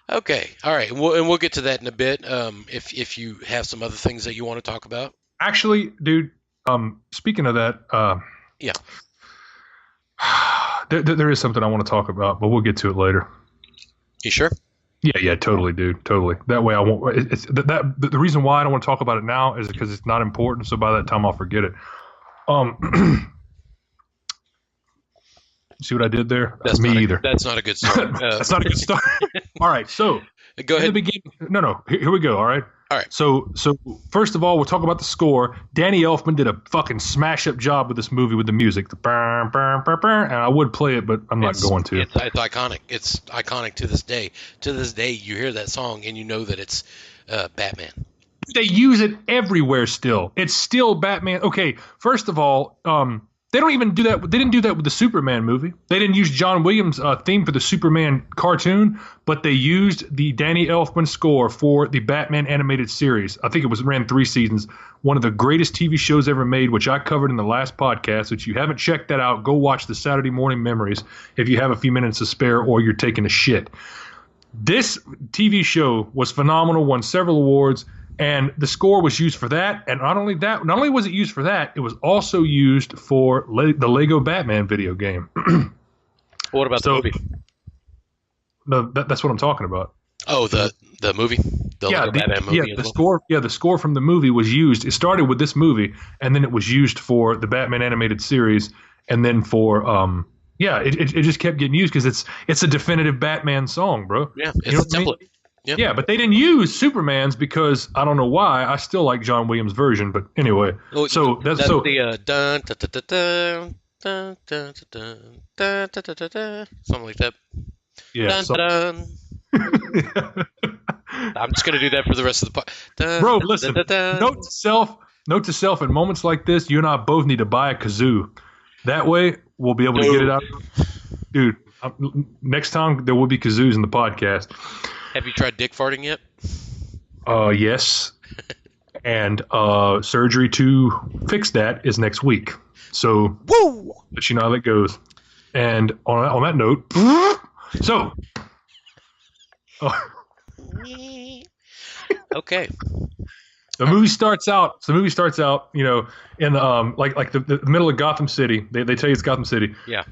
Okay, all right, and we'll get to that in a bit. If you have some other things that you want to talk about. Actually, dude, speaking of that, Yeah, there is something I want to talk about, but we'll get to it later. you sure? Yeah, yeah, totally, dude, totally. That way, I won't. It's the reason why I don't want to talk about it now is because it's not important. So by that time, I'll forget it. See what I did there? That's Me not a either. that's not a good start. That's not a good start. All right, so Go in the ahead. beginning, no, here we go. All right. All right. So first of all, we'll talk about the score. Danny Elfman did a fucking smash up job with this movie with the music, the burr, burr, burr, burr, and I would play it, but I'm not going to. It's iconic. It's iconic to this day. To this day, you hear that song and you know that it's Batman. They use it everywhere still. It's still Batman. Okay, first of all, they don't even do that. They didn't do that with the Superman movie. They didn't use John Williams' theme for the Superman cartoon, but they used the Danny Elfman score for the Batman animated series. I think ran 3 seasons. One of the greatest TV shows ever made, which I covered in the last podcast. If you haven't checked that out, go watch the Saturday Morning Memories if you have a few minutes to spare or you're taking a shit. This TV show was phenomenal, won several awards. And the score was used for that, and not only was it used for that, it was also used for the Lego Batman video game. What about the movie? No, that's what I'm talking about. Oh, the movie, Batman movie. Yeah, the score. Yeah, the score from the movie was used. It started with this movie, and then it was used for the Batman animated series, and then for it just kept getting used because it's a definitive Batman song, bro. Yeah, it's a template. Yeah. Yeah, but they didn't use Superman's because I don't know why. I still like John Williams' version, but anyway. Well, so that's the dun dun dun dun dun dun dun dun dun dun, something like that. Yeah. Dun, dun. I'm just gonna do that for the rest of the podcast. Bro, listen. Note to self. In moments like this, you and I both need to buy a kazoo. That way, we'll be able to get it out. Dude, next time there will be kazoos in the podcast. Have you tried dick farting yet? Yes. And surgery to fix that is next week. So, woo! Let you know how that goes. And on that note, so. Okay. The movie starts out, you know, in like the middle of Gotham City. They tell you it's Gotham City. Yeah.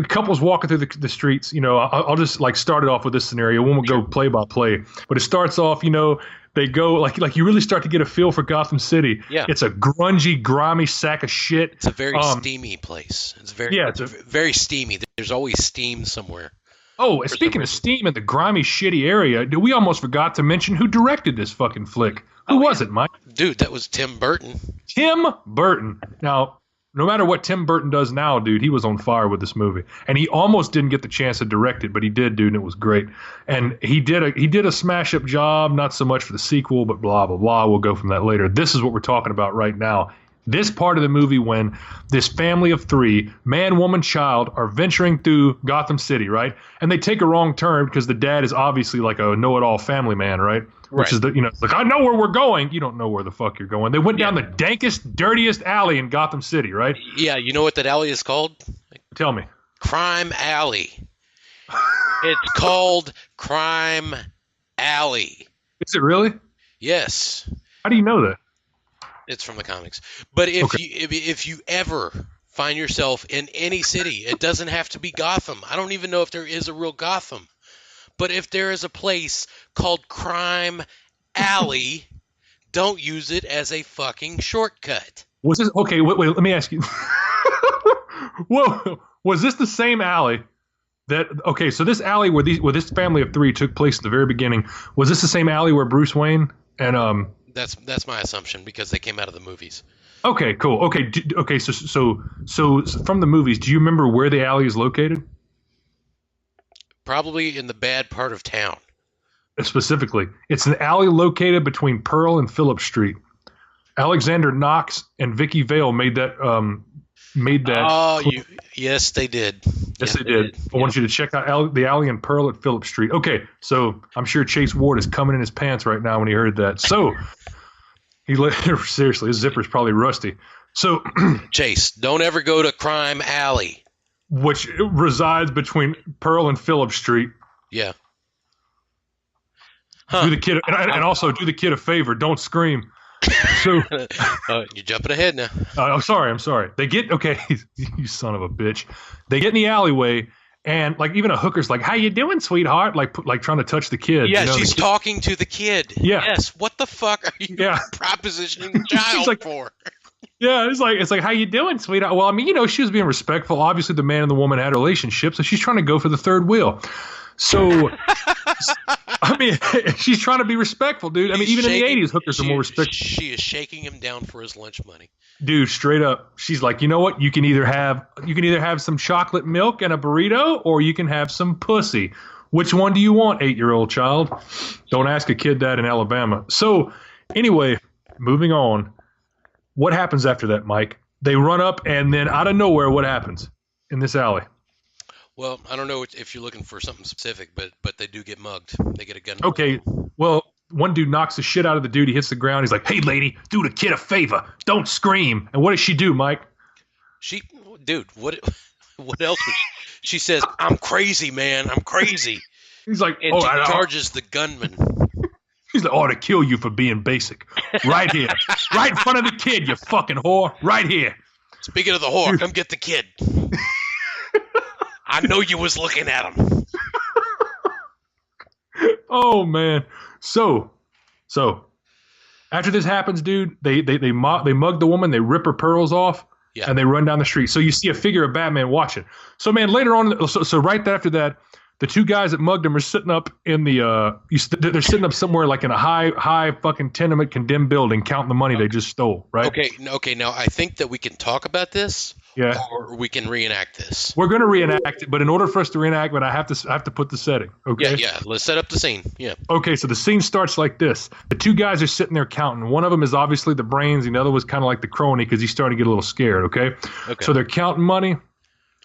Couples walking through the streets. You know, I'll just like start it off with this scenario. We won't go play by play, but it starts off. You know, they go like you really start to get a feel for Gotham City. Yeah. It's a grungy, grimy sack of shit. It's a very steamy place. It's very steamy. There's always steam somewhere. Oh, and speaking of steam in the grimy, shitty area, we almost forgot to mention who directed this fucking flick. Who was it, Mike? Dude, that was Tim Burton. Tim Burton. Now, no matter what Tim Burton does now, dude, he was on fire with this movie. And he almost didn't get the chance to direct it, but he did, dude, and it was great. And he did a smash-up job, not so much for the sequel, but blah, blah, blah. We'll go from that later. This is what we're talking about right now. This part of the movie when this family of 3, man, woman, child, are venturing through Gotham City, right? And they take a wrong turn because the dad is obviously like a know-it-all family man, right? Which is like, I know where we're going. You don't know where the fuck you're going. They went down the dankest, dirtiest alley in Gotham City, right? Yeah, you know what that alley is called? Tell me. Crime Alley. It's called Crime Alley. Is it really? Yes. How do you know that? It's from the comics. But if you ever find yourself in any city, it doesn't have to be Gotham. I don't even know if there is a real Gotham. But if there is a place called Crime Alley, don't use it as a fucking shortcut. Was this okay? Wait. Let me ask you. Whoa, was this the same alley that? Okay, so this alley where this family of 3 took place at the very beginning, was this the same alley where Bruce Wayne and That's my assumption because they came out of the movies. Okay, cool. Okay. So from the movies, do you remember where the alley is located? Probably in the bad part of town. Specifically, it's an alley located between Pearl and Phillip Street. Alexander Knox and Vicky Vale made that. Oh, yes, they did. Yes, they did. I want you to check out the alley and Pearl at Phillip Street. Okay, so I'm sure Chase Ward is coming in his pants right now when he heard that. So seriously, his zipper's probably rusty. So Chase, don't ever go to Crime Alley, which resides between Pearl and Phillip Street. Yeah. Do the kid and also do the kid a favor. Don't scream. So you're jumping ahead now. I'm sorry. They get you son of a bitch. They get in the alleyway, and like even a hooker's like, "How you doing, sweetheart?" Like trying to touch the kid. Yeah, you know, she's talking to the kid. Yeah. Yes. What the fuck are you propositioning the child for? Yeah, it's like, how you doing, sweetheart? Well, I mean, she was being respectful. Obviously, the man and the woman had a relationship, so she's trying to go for the third wheel. So, I mean, she's trying to be respectful, dude. I mean, even in the 80s, hookers are more respectful. She is shaking him down for his lunch money. Dude, straight up. She's like, you know what? You can either have some chocolate milk and a burrito, or you can have some pussy. Which one do you want, 8-year-old child? Don't ask a kid that in Alabama. So, anyway, moving on. What happens after that, Mike? They run up, and then out of nowhere, what happens in this alley? Well, I don't know if you're looking for something specific, but they do get mugged. They get a gun. Okay, well, one dude knocks the shit out of the dude. He hits the ground. He's like, "Hey, lady, do the kid a favor. Don't scream." And what does she do, Mike? Dude, what else? She says, "I'm crazy, man. I'm crazy." He's like, and she charges the gunman. He's like, "I ought to kill you for being basic." Right here. Right in front of the kid, you fucking whore. Right here. Speaking of the whore, come get the kid. I know you was looking at him. Oh, man. So, after this happens, dude, they mug the woman, they rip her pearls off, and they run down the street. So you see a figure of Batman watching. So, man, later on, so right after that, the two guys that mugged him are sitting up in the they're sitting up somewhere like in a high fucking tenement condemned building counting the money they just stole, right? Okay. Now I think that we can talk about this, or we can reenact this. We're going to reenact it, but in order for us to reenact it, I have to put the setting. Okay. Yeah. Let's set up the scene. Yeah. Okay, so the scene starts like this: the two guys are sitting there counting. One of them is obviously the brains, and the other was kind of like the crony because he's starting to get a little scared. Okay. So they're counting money.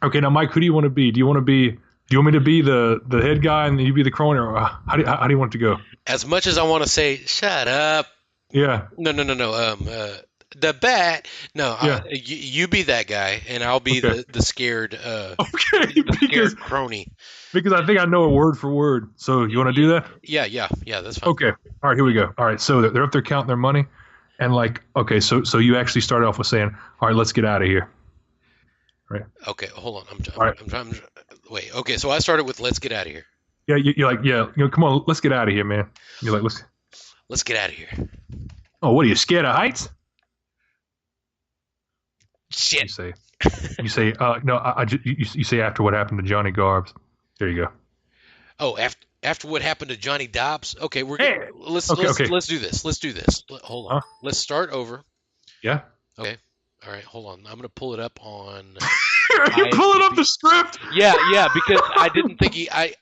Okay, now Mike, who do you want to be? Do you want me to be the head guy and you be the crony, or how do you want it to go? As much as I want to say, shut up. Yeah. No. The bat. No. Yeah. You be that guy, and I'll be the scared. Because crony. Because I think I know it word for word. So you want to do that? Yeah. That's fine. Okay. All right. Here we go. All right. So they're up there counting their money, and like, okay. So you actually started off with saying, "All right, let's get out of here." Right. Okay. Hold on. I'm trying. Wait. Okay. So I started with "Let's get out of here." Yeah. You're like, come on, let's get out of here, man. You're like, let's get out of here. Oh, what are you, scared of heights? Shit. You say, no. You say after what happened to Johnny Garbs. There you go. Oh, after what happened to Johnny Dobbs. Okay, let's do this. Let's do this. Hold on. Let's start over. Yeah. Okay. All right. Hold on. I'm gonna pull it up on. You're pulling up the script. Yeah, because I didn't think I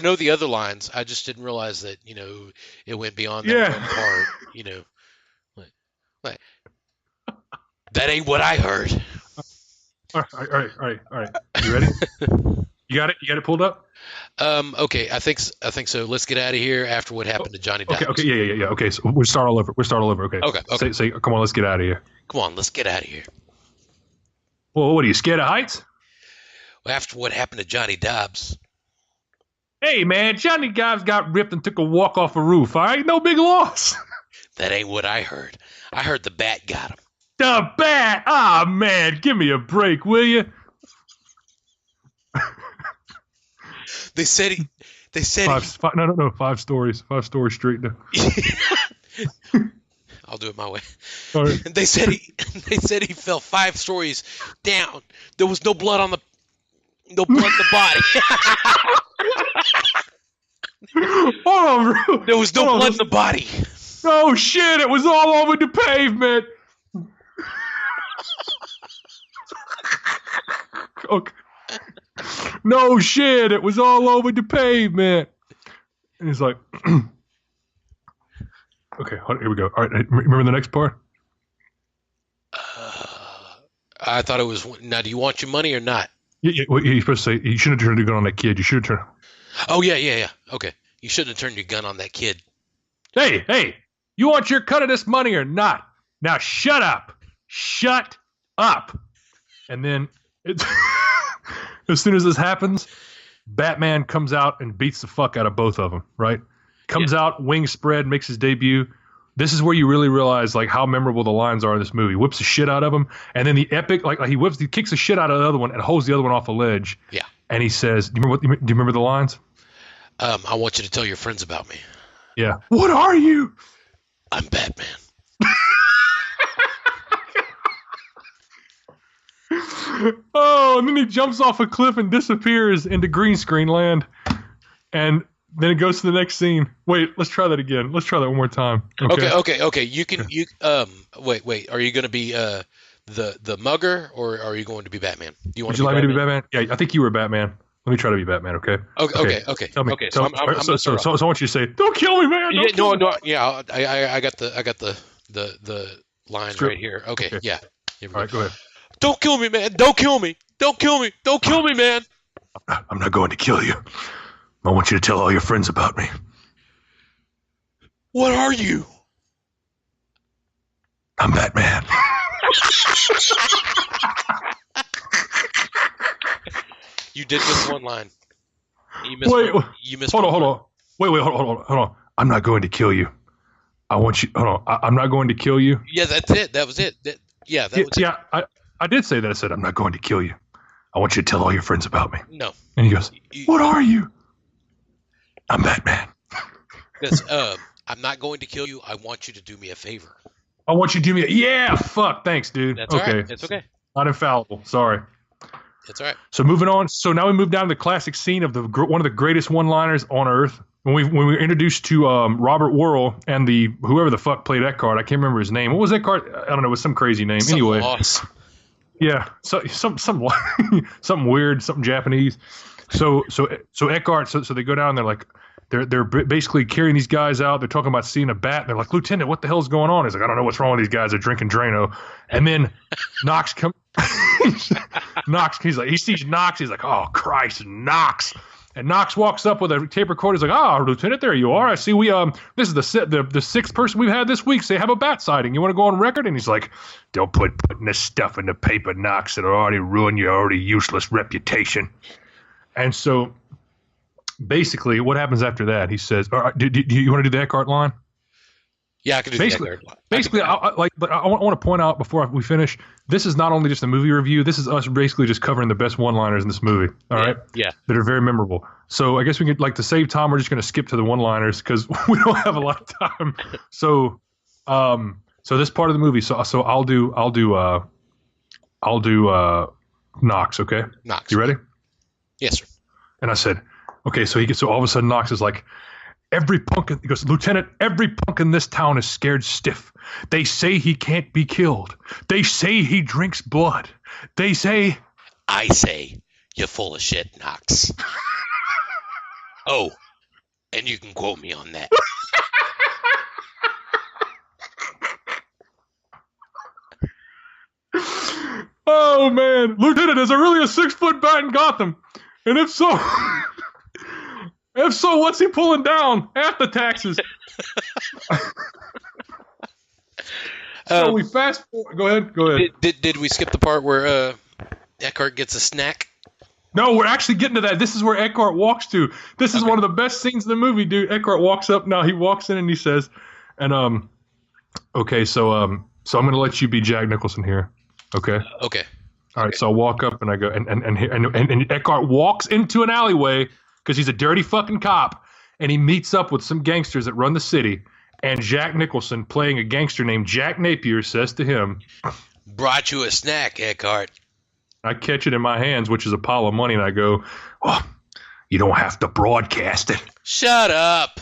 know the other lines. I just didn't realize that it went beyond that one part. Like that ain't what I heard. All right. You ready? You got it pulled up? Okay, I think so. Let's get out of here after what happened to Johnny Dobbs. Okay, yeah. Okay, so we'll start all over. Okay. Okay. Say, come on, let's get out of here. Come on, let's get out of here. Well, what are you, scared of heights? Well, after what happened to Johnny Dobbs. Hey, man, Johnny Dobbs got ripped and took a walk off a roof. All right, no big loss. That ain't what I heard. I heard the bat got him. The bat? Ah, man, give me a break, will you? They said he. No. 5 stories. 5 stories straight down. I'll do it my way. All right. They said he fell 5 stories down. There was no blood in the body. Hold on, bro. There was no blood in the body. Oh shit! It was all over the pavement. Okay. No shit! It was all over the pavement. And he's like, okay, here we go. All right, remember the next part? I thought it was. Now, do you want your money or not? Yeah. Well, you're supposed to say you shouldn't have turned your gun on that kid. You should have turned. Oh yeah. Okay, you shouldn't have turned your gun on that kid. Hey! You want your cut of this money or not? Now shut up! Shut up! And then as soon as this happens, Batman comes out and beats the fuck out of both of them, right? Comes out, wings spread, makes his debut. This is where you really realize like how memorable the lines are in this movie. Whips the shit out of him, and then the epic like he kicks the shit out of the other one and holds the other one off a ledge. Yeah. And he says, do you remember the lines? I want you to tell your friends about me. Yeah. What are you? I'm Batman. Oh, and then he jumps off a cliff and disappears into green screen land. And then it goes to the next scene. Wait, let's try that again. Let's try that one more time. Okay. You can wait. Are you going to be the mugger or are you going to be Batman? Would you like me to be Batman? Yeah, I think you were Batman. Let me try to be Batman, okay? Okay. Tell me. Okay. So I want you to say, "Don't kill me, man." Yeah. I got the line right here. Okay. Yeah. All right, go ahead. Don't kill me, man. Don't kill me. Don't kill me. Don't kill me, man. I'm not going to kill you. I want you to tell all your friends about me. What are you? I'm Batman. You did miss one line. You missed hold on. Wait, hold on. I'm not going to kill you. I want you. Hold on. I'm not going to kill you. Yeah, that's it. That was it. Was it. I did say that. I said I'm not going to kill you. I want you to tell all your friends about me. No. And he goes, "What are you?" I'm Batman. I'm not going to kill you. I want you to do me a favor. I want you to do me. Yeah. Fuck. Thanks, dude. That's okay. All right. It's okay. Not infallible. Sorry. That's all right. So moving on. So now we move down to the classic scene of one of the greatest one-liners on Earth. When we were introduced to Robert Worrell and whoever the fuck played Eckhart, I can't remember his name. What was Eckhart? I don't know. It was some crazy name. Anyway. Loss. Yeah. So something weird, something Japanese. So Eckhart. So they go down. They're like. They're basically carrying these guys out. They're talking about seeing a bat. They're like, "Lieutenant, what the hell's going on?" He's like, "I don't know what's wrong with these guys. They're drinking Drano." And then Knox Knox, he sees Knox. He's like, "Oh, Christ, Knox." And Knox walks up with a tape recorder. He's like, "Oh, Lieutenant, there you are. I see this is the sixth person we've had this week. Say, have a bat sighting. You want to go on record?" And he's like, "Don't putting this stuff in the paper, Knox. It'll already ruin your already useless reputation." And so basically, what happens after that? He says, "Do you want to do the Eckhart line?" Yeah, I can do the Eckhart line. Basically, I want to point out before we finish, this is not only just a movie review. This is us basically just covering the best one-liners in this movie. All right? Yeah. That are very memorable. So I guess we could, to save time, we're just going to skip to the one-liners because we don't have a lot of time. So, this part of the movie. So I'll do Knox. Okay. Knox. You ready? Yes, sir. And I said, okay, so all of a sudden Knox is like, he goes, "Lieutenant, every punk in this town is scared stiff. They say he can't be killed. They say he drinks blood. They say..." "I say you're full of shit, Knox." Oh, and you can quote me on that. "Oh, man. Lieutenant, is there really a 6-foot bat in Gotham? And if so... If so, what's he pulling down? Half the taxes." So we fast forward. Go ahead. Did we skip the part where Eckhart gets a snack? No, we're actually getting to that. This is where Eckhart walks to. This is one of the best scenes in the movie, dude. Eckhart walks up. Now he walks in and he says, okay, so I'm going to let you be Jack Nicholson here. Okay. Okay. All right. So I walk up and I go, and Eckhart walks into an alleyway, because he's a dirty fucking cop, and he meets up with some gangsters that run the city, and Jack Nicholson, playing a gangster named Jack Napier, says to him, "Brought you a snack, Eckhart." I catch it in my hands, which is a pile of money, and I go, "Oh, you don't have to broadcast it." Shut up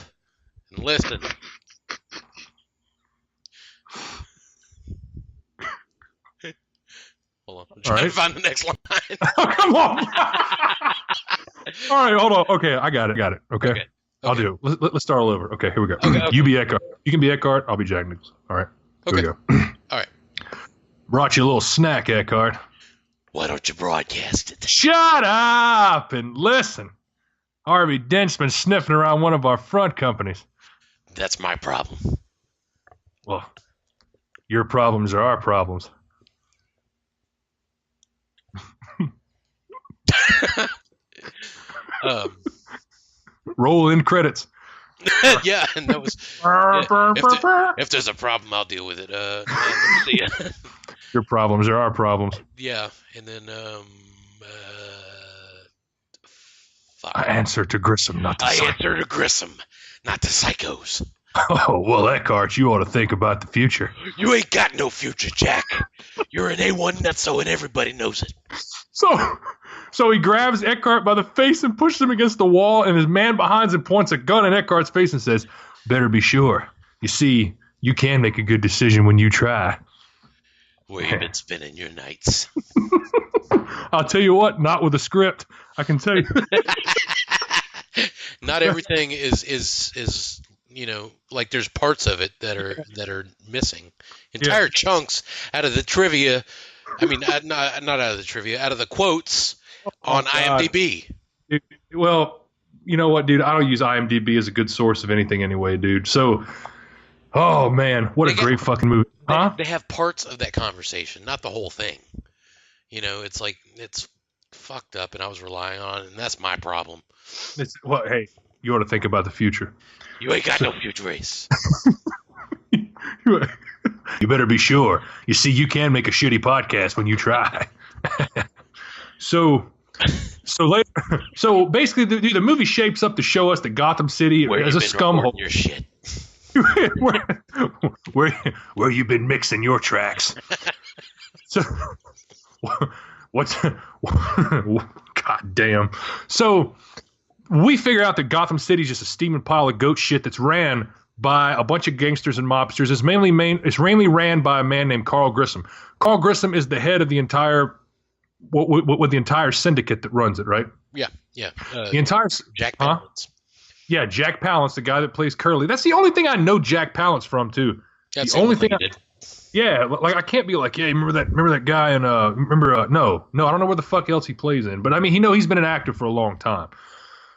and listen. Hold on. I'm trying to find the next line. Oh, come on. All right, hold on. Okay, I got it. Okay. I'll do it. Let's start all over. Okay, here we go. Okay. You be Eckhart. You can be Eckhart. I'll be Jack Nicholson. All right. Here we go. All right. "Brought you a little snack, Eckhart." "Why don't you broadcast it?" "Shut up and listen. Harvey Dent's been sniffing around one of our front companies." "That's my problem." "Well, your problems are our problems." Um, Roll in credits. yeah, and that was. If there's a problem, I'll deal with it. Let me see. Your problems are our problems. Yeah, and then I answer to Grissom, not to psychos. answer to Grissom, not to psychos. Oh, well, Eckhart, you ought to think about the future. You ain't got no future, Jack. You're an A1 nutso, and everybody knows it. So he grabs Eckhart by the face and pushes him against the wall, and his man behind him points a gun at Eckhart's face and says, "Better be sure. You see, you can make a good decision when you try." Where you been spending your nights? I'll tell you what, not with a script. I can tell you. Not everything is like there's parts of it that are missing. Entire chunks out of the trivia. I mean, not out of the trivia, out of the quotes on IMDb. Well, you know what, dude? I don't use IMDb as a good source of anything anyway, dude. So, oh man, what a great fucking movie. Huh? They have parts of that conversation, not the whole thing. It's like it's fucked up, and I was relying on it, and that's my problem. Hey, you ought to think about the future. You ain't got no future race. You better be sure. You see, you can make a shitty podcast when you try. So basically, the movie shapes up to show us that Gotham City is a scumhole. Your shit. where you been mixing your tracks? So God damn. So we figure out that Gotham City is just a steaming pile of goat shit that's ran by a bunch of gangsters and mobsters. It's mainly ran by a man named Carl Grissom. Carl Grissom is the head of the entire the entire syndicate that runs it, right? Yeah. The entire Jack Palance. Yeah, Jack Palance, the guy that plays Curly. That's the only thing I know Jack Palance from, too. That's the only thing I did. Yeah, like I can't be like, yeah, remember that guy and no, I don't know where the fuck else he plays in, but I mean, he's been an actor for a long time.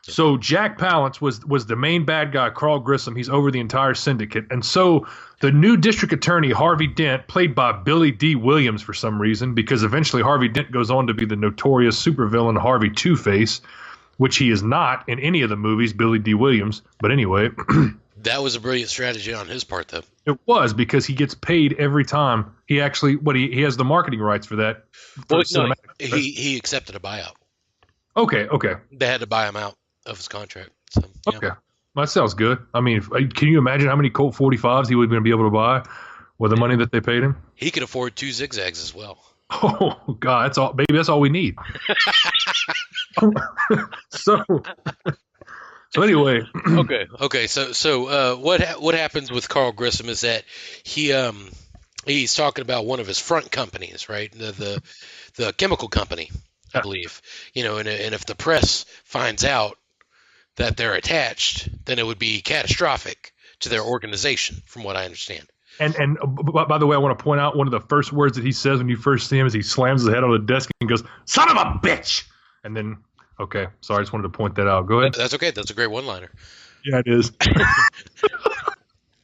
Yeah. So Jack Palance was the main bad guy, Carl Grissom. He's over the entire syndicate, and so the new district attorney Harvey Dent, played by Billy D. Williams for some reason, because eventually Harvey Dent goes on to be the notorious supervillain Harvey Two-Face, which he is not in any of the movies, Billy D. Williams. But anyway. That was a brilliant strategy on his part, though. It was, because he gets paid every time. He actually, he has the marketing rights for that. He accepted a buyout. Okay. They had to buy him out of his contract. So, yeah. Okay. Well, that sounds good. I mean, can you imagine how many Colt 45s he would be able to buy with the money that they paid him? He could afford 2 zigzags as well. Oh, God, that's all, baby. That's all we need. So anyway. Okay. So what happens with Carl Grissom is that he's talking about one of his front companies, right? The chemical company, I believe. And if the press finds out that they're attached, then it would be catastrophic to their organization, from what I understand. And by the way, I want to point out one of the first words that he says when you first see him is he slams his head on the desk and goes, "Son of a bitch!" And then, okay, sorry, I just wanted to point that out. Go ahead. That's okay. That's a great one-liner. Yeah, it is.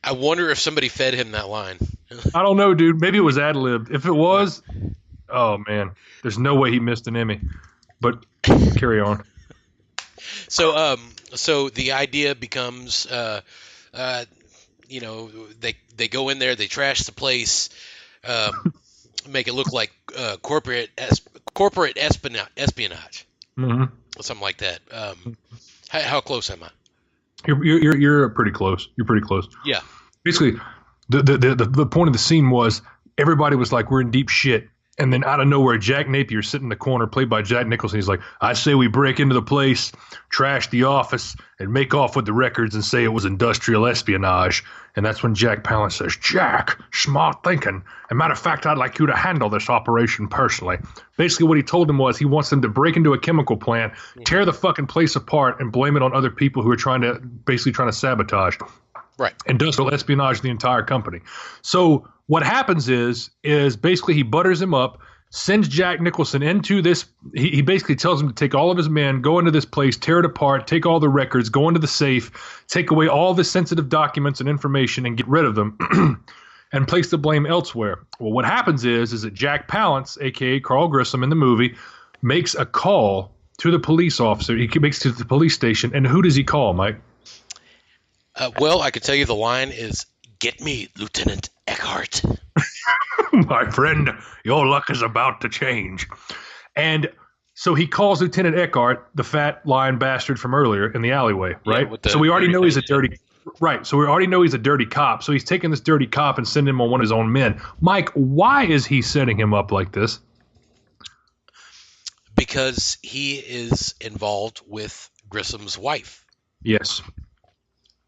I wonder if somebody fed him that line. I don't know, dude. Maybe it was ad-libbed. If it was, oh, man, there's no way he missed an Emmy. But carry on. So the idea becomes, they go in there, they trash the place, make it look like corporate espionage, mm-hmm. something like that. How close am I? You're pretty close. You're pretty close. Yeah. Basically, the point of the scene was everybody was like, "We're in deep shit." And then out of nowhere, Jack Napier sitting in the corner, played by Jack Nicholson. He's like, "I say we break into the place, trash the office, and make off with the records and say it was industrial espionage." And that's when Jack Palance says, "Jack, smart thinking. As a matter of fact, I'd like you to handle this operation personally." Basically, what he told him was he wants them to break into a chemical plant, tear the fucking place apart, and blame it on other people who are trying to sabotage. Right. Industrial espionage the entire company. So what happens is basically he butters him up, sends Jack Nicholson into this. He basically tells him to take all of his men, go into this place, tear it apart, take all the records, go into the safe, take away all the sensitive documents and information and get rid of them and place the blame elsewhere. Well, what happens is that Jack Palance, a.k.a. Carl Grissom in the movie, makes a call to the police officer. He makes it to the police station, and who does he call, Mike? Well, I could tell you the line is, "Get me Lieutenant Eckhart." My friend, your luck is about to change. And so he calls Lieutenant Eckhart, the fat lying bastard from earlier in the alleyway, right? So we already know he's a dirty So we already know he's a dirty cop. So he's taking this dirty cop and sending him on one of his own men. Mike, why is he setting him up like this? Because he is involved with Grissom's wife. Yes.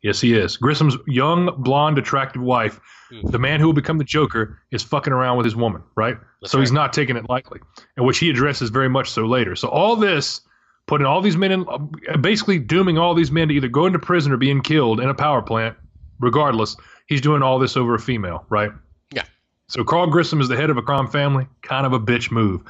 Yes, he is. Grissom's young, blonde, attractive wife, the man who will become the Joker, is fucking around with his woman, right? So he's not taking it lightly, and which he addresses very much so later. So all this, putting all these men in, basically dooming all these men to either go into prison or being killed in a power plant, regardless, he's doing all this over a female, right? Yeah. So Carl Grissom is the head of a crime family, kind of a bitch move.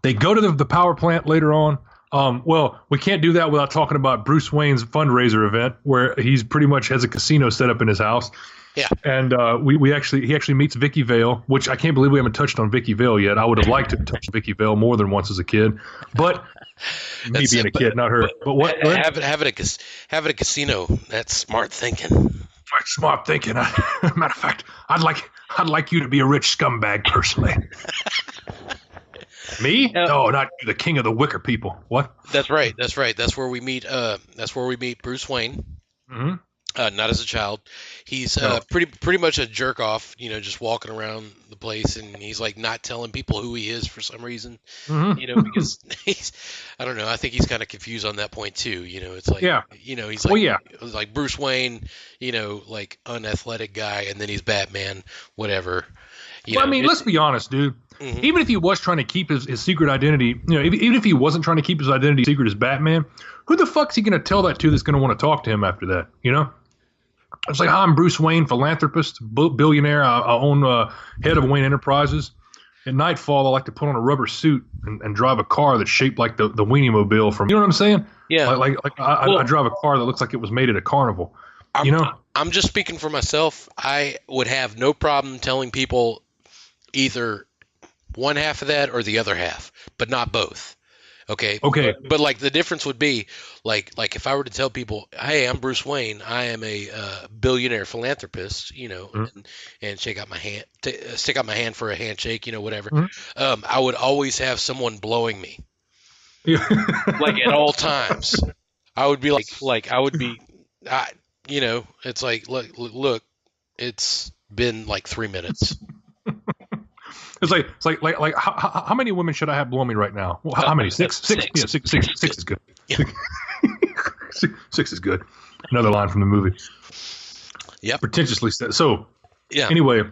They go to the power plant later on. Well, we can't do that without talking about Bruce Wayne's fundraiser event, where he's pretty much has a casino set up in his house. Yeah. And he actually meets Vicky Vale, which I can't believe we haven't touched on Vicky Vale yet. I would have liked to touch Vicky Vale more than once as a kid, but me being a kid, not her. But what? Have it a casino. That's smart thinking. That's smart thinking. Matter of fact, I'd like you to be a rich scumbag personally. Me? No, not you, the king of the wicker people. What? That's right. That's where we meet. That's where we meet Bruce Wayne. Mm-hmm. Not as a child. He's pretty much a jerk off. Just walking around the place, and he's like not telling people who he is for some reason. Mm-hmm. Because I don't know. I think he's kind of confused on that point too. It's like he's like it was like Bruce Wayne. Like unathletic guy, and then he's Batman. Whatever. I mean, let's be honest, dude. Mm-hmm. Even if he was trying to keep his secret identity, even if he wasn't trying to keep his identity secret as Batman, who the fuck's he going to tell that to that's going to want to talk to him after that, It's like, I'm Bruce Wayne, philanthropist, billionaire. I own head of Wayne Enterprises. At nightfall, I like to put on a rubber suit and drive a car that's shaped like the Weenie Mobile from, you know what I'm saying? Yeah. I drive a car that looks like it was made at a carnival, I'm just speaking for myself. I would have no problem telling people either one half of that or the other half, but not both. Okay. But like the difference would be like if I were to tell people, hey, I'm Bruce Wayne, I am a billionaire philanthropist, and stick out my hand for a handshake, whatever. Mm-hmm. I would always have someone blowing me, Yeah. like at all times. I would be it's like, look, it's been like 3 minutes. It's like how many women should I have blowing me right now? Well, how many? Six. Yeah, six is good. Yeah. Six is good. Another line from the movie. Yep. Pretentiously said. So, yeah. Anyway,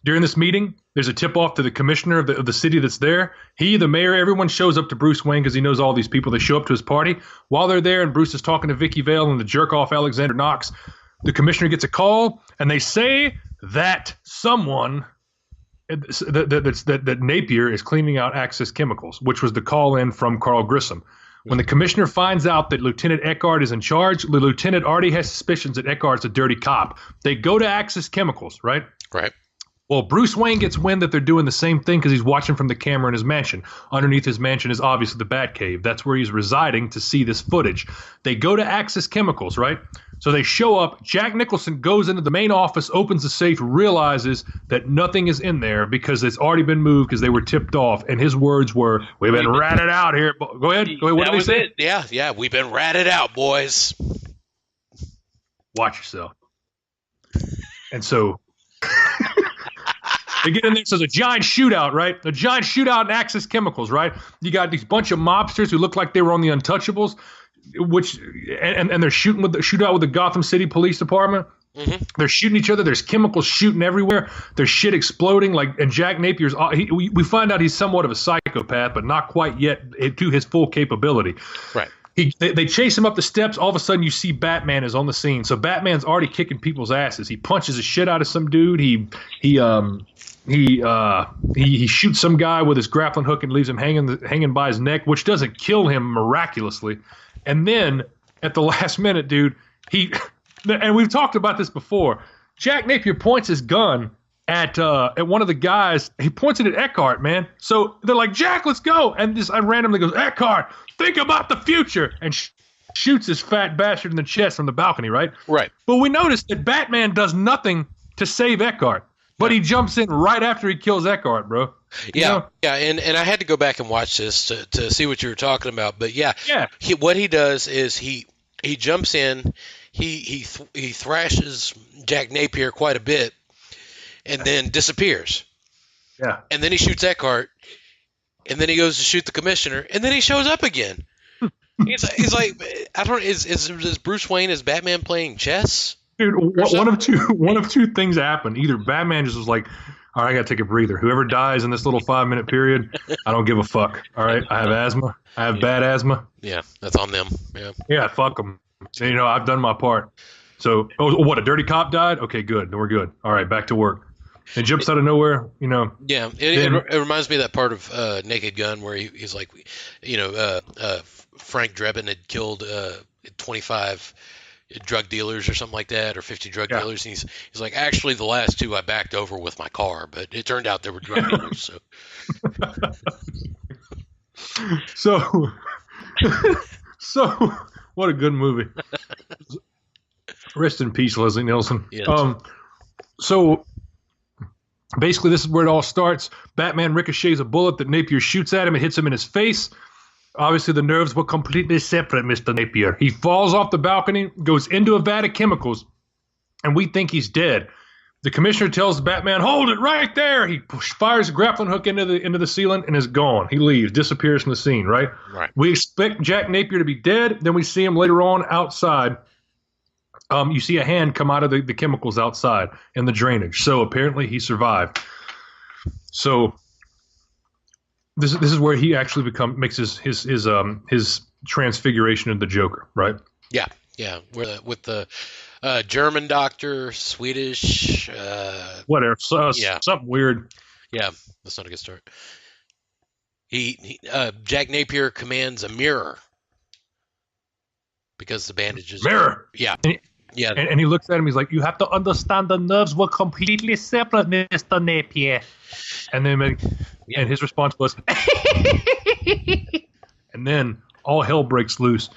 during this meeting, there's a tip-off to the commissioner of the city that's there. He, the mayor, everyone shows up to Bruce Wayne because he knows all these people. They show up to his party. While they're there and Bruce is talking to Vicky Vale and the jerk-off Alexander Knox, the commissioner gets a call, and they say that someone – that Napier is cleaning out Axis Chemicals, which was the call-in from Carl Grissom. When the commissioner finds out that Lieutenant Eckhart is in charge, the lieutenant already has suspicions that Eckhart's a dirty cop. They go to Axis Chemicals, right? Right. Well, Bruce Wayne gets wind that they're doing the same thing because he's watching from the camera in his mansion. Underneath his mansion is obviously the Batcave. That's where he's residing to see this footage. They go to Axis Chemicals, right? So they show up. Jack Nicholson goes into the main office, opens the safe, realizes that nothing is in there because it's already been moved because they were tipped off. And his words were, "We've been ratted out here." Go ahead. What did he say? Yeah. We've been ratted out, boys. Watch yourself. And so they get in there. So there's a giant shootout, right? A giant shootout in Axis Chemicals, right? You got these bunch of mobsters who look like they were on the Untouchables, and they're shoot out with the Gotham City Police Department. Mm-hmm. They're shooting each other. There's chemicals shooting everywhere. There's shit exploding. And Jack Napier's we find out he's somewhat of a psychopath, but not quite yet to his full capability. Right. They chase him up the steps. All of a sudden, you see Batman is on the scene. So Batman's already kicking people's asses. He punches the shit out of some dude. He shoots some guy with his grappling hook and leaves him hanging by his neck, which doesn't kill him miraculously. And then at the last minute, dude, and we've talked about this before, Jack Napier points his gun at one of the guys. He points it at Eckhart, man. So they're like, Jack, let's go. And this randomly goes, Eckhart, think about the future, and shoots this fat bastard in the chest from the balcony, right? Right. But we notice that Batman does nothing to save Eckhart, but he jumps in right after he kills Eckhart, bro. Yeah, and I had to go back and watch this to see what you were talking about. But what he does is he jumps in, he thrashes Jack Napier quite a bit, and then disappears. Yeah. And then he shoots Eckhart, and then he goes to shoot the commissioner, and then he shows up again. He's like, I don't. Is Bruce Wayne as Batman playing chess? Dude, one of two things happen. Either Batman just was like, all right, I got to take a breather. Whoever dies in this little 5-minute period, I don't give a fuck. All right, I have asthma. I have bad asthma. Yeah, that's on them. Yeah, fuck them. And, I've done my part. So, what, a dirty cop died? Okay, good. Then we're good. All right, back to work. It jumps out of nowhere, Yeah, it reminds me of that part of Naked Gun where he's like, Frank Drebin had killed 25 drug dealers or something like that, or 50 drug dealers. And he's like, actually, the last 2 I backed over with my car, but it turned out they were drug dealers. So what a good movie. Rest in peace, Leslie Nielsen. Yes. So basically, this is where it all starts. Batman ricochets a bullet that Napier shoots at him. It hits him in his face. Obviously, the nerves were completely separate, Mr. Napier. He falls off the balcony, goes into a vat of chemicals, and we think he's dead. The commissioner tells Batman, hold it right there. He fires a grappling hook into the ceiling and is gone. He leaves, disappears from the scene, right? Right. We expect Jack Napier to be dead. Then we see him later on outside. You see a hand come out of the chemicals outside in the drainage. So apparently he survived. So this is where he actually makes his transfiguration into the Joker, right? Yeah. With the German doctor, Swedish, whatever, something weird. Yeah, that's not a good start. Jack Napier commands a mirror because the bandages. Mirror. Yeah. And he looks at him. He's like, "You have to understand, the nerves were completely separate, Mr. Napier." And then, and his response was, and then all hell breaks loose.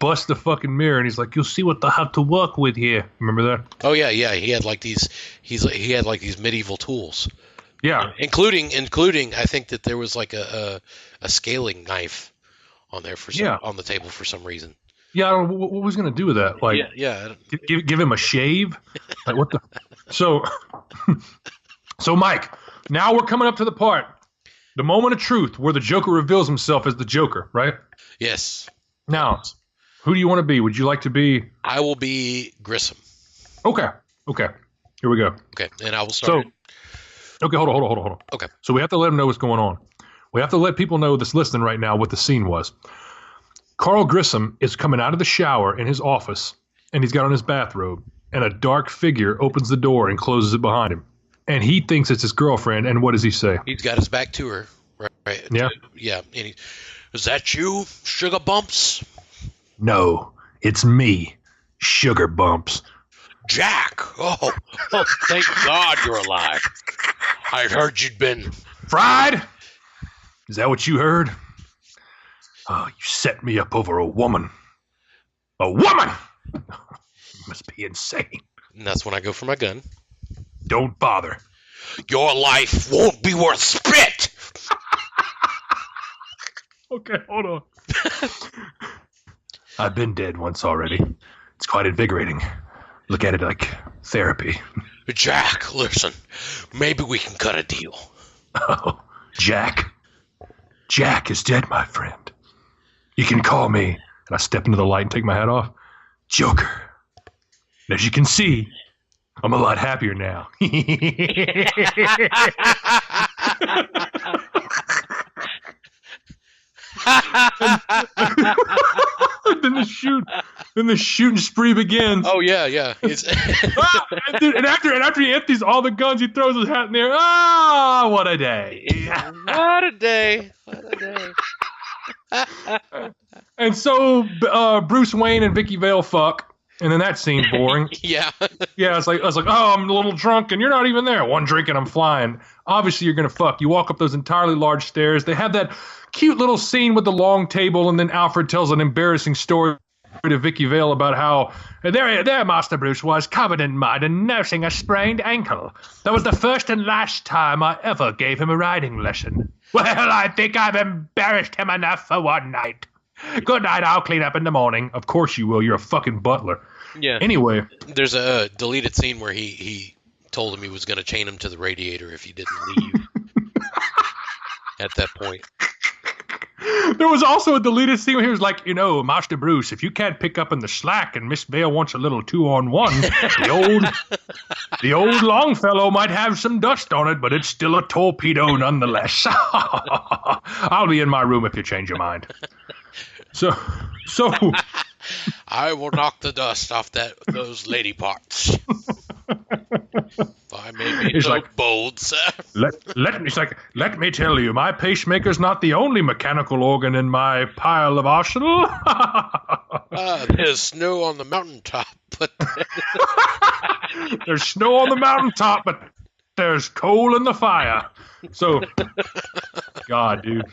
Bust the fucking mirror, and he's like, "You'll see what they have to work with here." Remember that? Oh yeah. He had like these. He had like these medieval tools. Yeah, including. I think that there was like a scaling knife on there on the table for some reason. Yeah, I don't know, what was he gonna do with that? Like, give him a shave? Like what the? So Mike, now we're coming up to the part, the moment of truth, where the Joker reveals himself as the Joker, right? Yes. Now, who do you want to be? Would you like to be? I will be Grissom. Okay. Here we go. Okay, and I will start. Okay, hold on. Okay. So we have to let them know what's going on. We have to let people know that's listening right now what the scene was. Carl Grissom is coming out of the shower in his office, and he's got on his bathrobe, and a dark figure opens the door and closes it behind him. And he thinks it's his girlfriend, and what does he say? He's got his back to her. Right. Yeah. Yeah. And is that you, Sugar Bumps? No, it's me, Sugar Bumps. Jack! Oh, thank God you're alive. I heard you'd been... Fried? Is that what you heard? Oh, you set me up over a woman. A woman! You must be insane. And that's when I go for my gun. Don't bother. Your life won't be worth spit! Okay, hold on. I've been dead once already. It's quite invigorating. Look at it like therapy. Jack, listen. Maybe we can cut a deal. Oh, Jack? Jack is dead, my friend. You can call me, and I step into the light and take my hat off, Joker. And as you can see, I'm a lot happier now. Then the shooting spree begins. Oh yeah. and after he empties all the guns, he throws his hat in there. Ah, what a day! What a day! And so Bruce Wayne and Vicky Vale fuck, And then that scene boring. Yeah. Yeah, I was like, oh, I'm a little drunk, and you're not even there. One drink, and I'm flying. Obviously, you're gonna fuck. You walk up those entirely large stairs. They have that cute little scene with the long table, and then Alfred tells an embarrassing story to Vicky Vale about how there Master Bruce was covered in mud and nursing a sprained ankle. That was the first and last time I ever gave him a riding lesson. Well, I think I've embarrassed him enough for one night. Good night, I'll clean up in the morning. Of course you will, you're a fucking butler. Yeah. Anyway. There's a deleted scene where he told him he was going to chain him to the radiator if he didn't leave at that point. There was also a deleted scene where he was like, Master Bruce, if you can't pick up in the slack and Miss Vale wants a little 2-on-1, the old Longfellow might have some dust on it, but it's still a torpedo nonetheless. I'll be in my room if you change your mind. So I will knock the dust off those lady parts. If I may be so bold, sir. Let me tell you, my pacemaker's not the only mechanical organ in my pile of arsenal. There's snow on the mountaintop, but there's snow on the mountaintop, but there's coal in the fire. So, God, dude,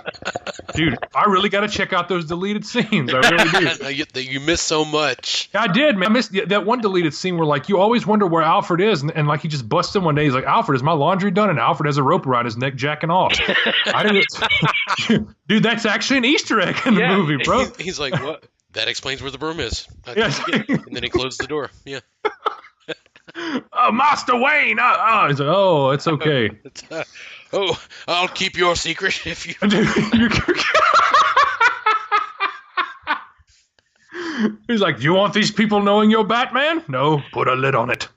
I really got to check out those deleted scenes. I really do. You missed so much. I did, man. I missed that one deleted scene where, like, you always wonder where Alfred is, and like, he just busts in one day. He's like, Alfred, is my laundry done? And Alfred has a rope around his neck jacking off. Dude, that's actually an Easter egg in the movie, bro. He's like, what? That explains where the broom is. Yeah. And then he closed the door. Yeah. Master Wayne. He's like, oh, it's okay. I'll keep your secret if you. He's like, do you want these people knowing you're Batman? No, put a lid on it.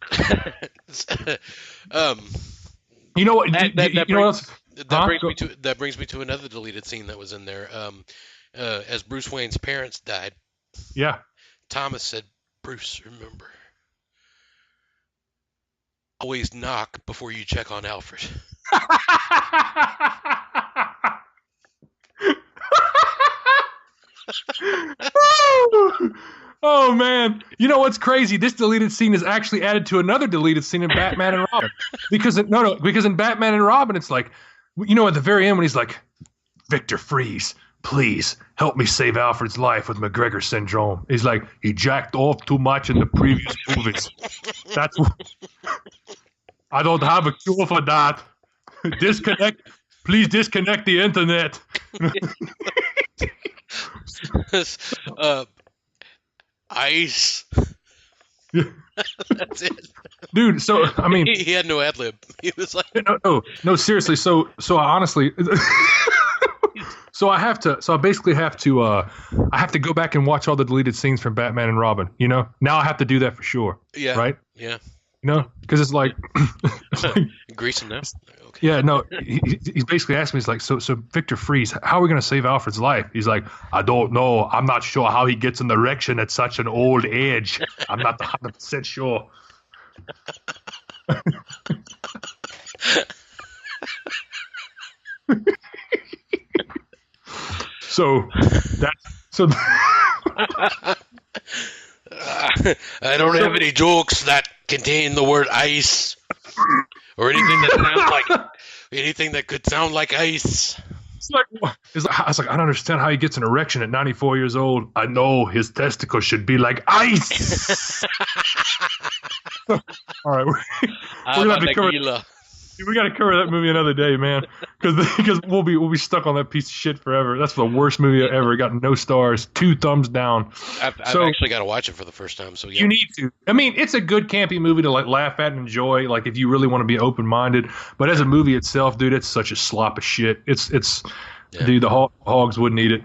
You know what? That brings me to another deleted scene that was in there. As Bruce Wayne's parents died. Yeah. Thomas said, "Bruce, remember, always knock before you check on Alfred." Oh man, you know what's crazy? This deleted scene is actually added to another deleted scene in Batman and Robin. Because in Batman and Robin, it's like, at the very end when he's like, Victor Freeze, please help me save Alfred's life with McGregor syndrome. He's like, he jacked off too much in the previous movies. I don't have a cure for that. Please disconnect the internet. Ice. That's it. Dude, so, I mean... He had no ad-lib. He was like... No, seriously, so I honestly... So I basically have to go back and watch all the deleted scenes from Batman and Robin, Now I have to do that for sure. Yeah. Right? Yeah. Because it's like... Greasing now? Okay. Yeah, no, he's basically asking me, he's like, so Victor Freeze, how are we going to save Alfred's life? He's like, I don't know. I'm not sure how he gets an erection at such an old age. I'm not 100% sure. I don't have any jokes that contain the word ice or anything that could sound like ice. I was like, I don't understand how he gets an erection at 94 years old. I know his testicles should be like ice. All right, we're gonna have to cover. We got to cover that movie another day, man, because we'll be stuck on that piece of shit forever. That's the worst movie I ever got. No stars, 2 thumbs down. I've actually got to watch it for the first time. So yeah. You need to. I mean, it's a good campy movie to like laugh at and enjoy. Like if you really want to be open minded, but as a movie itself, dude, it's such a slop of shit. Dude, the hogs wouldn't eat it.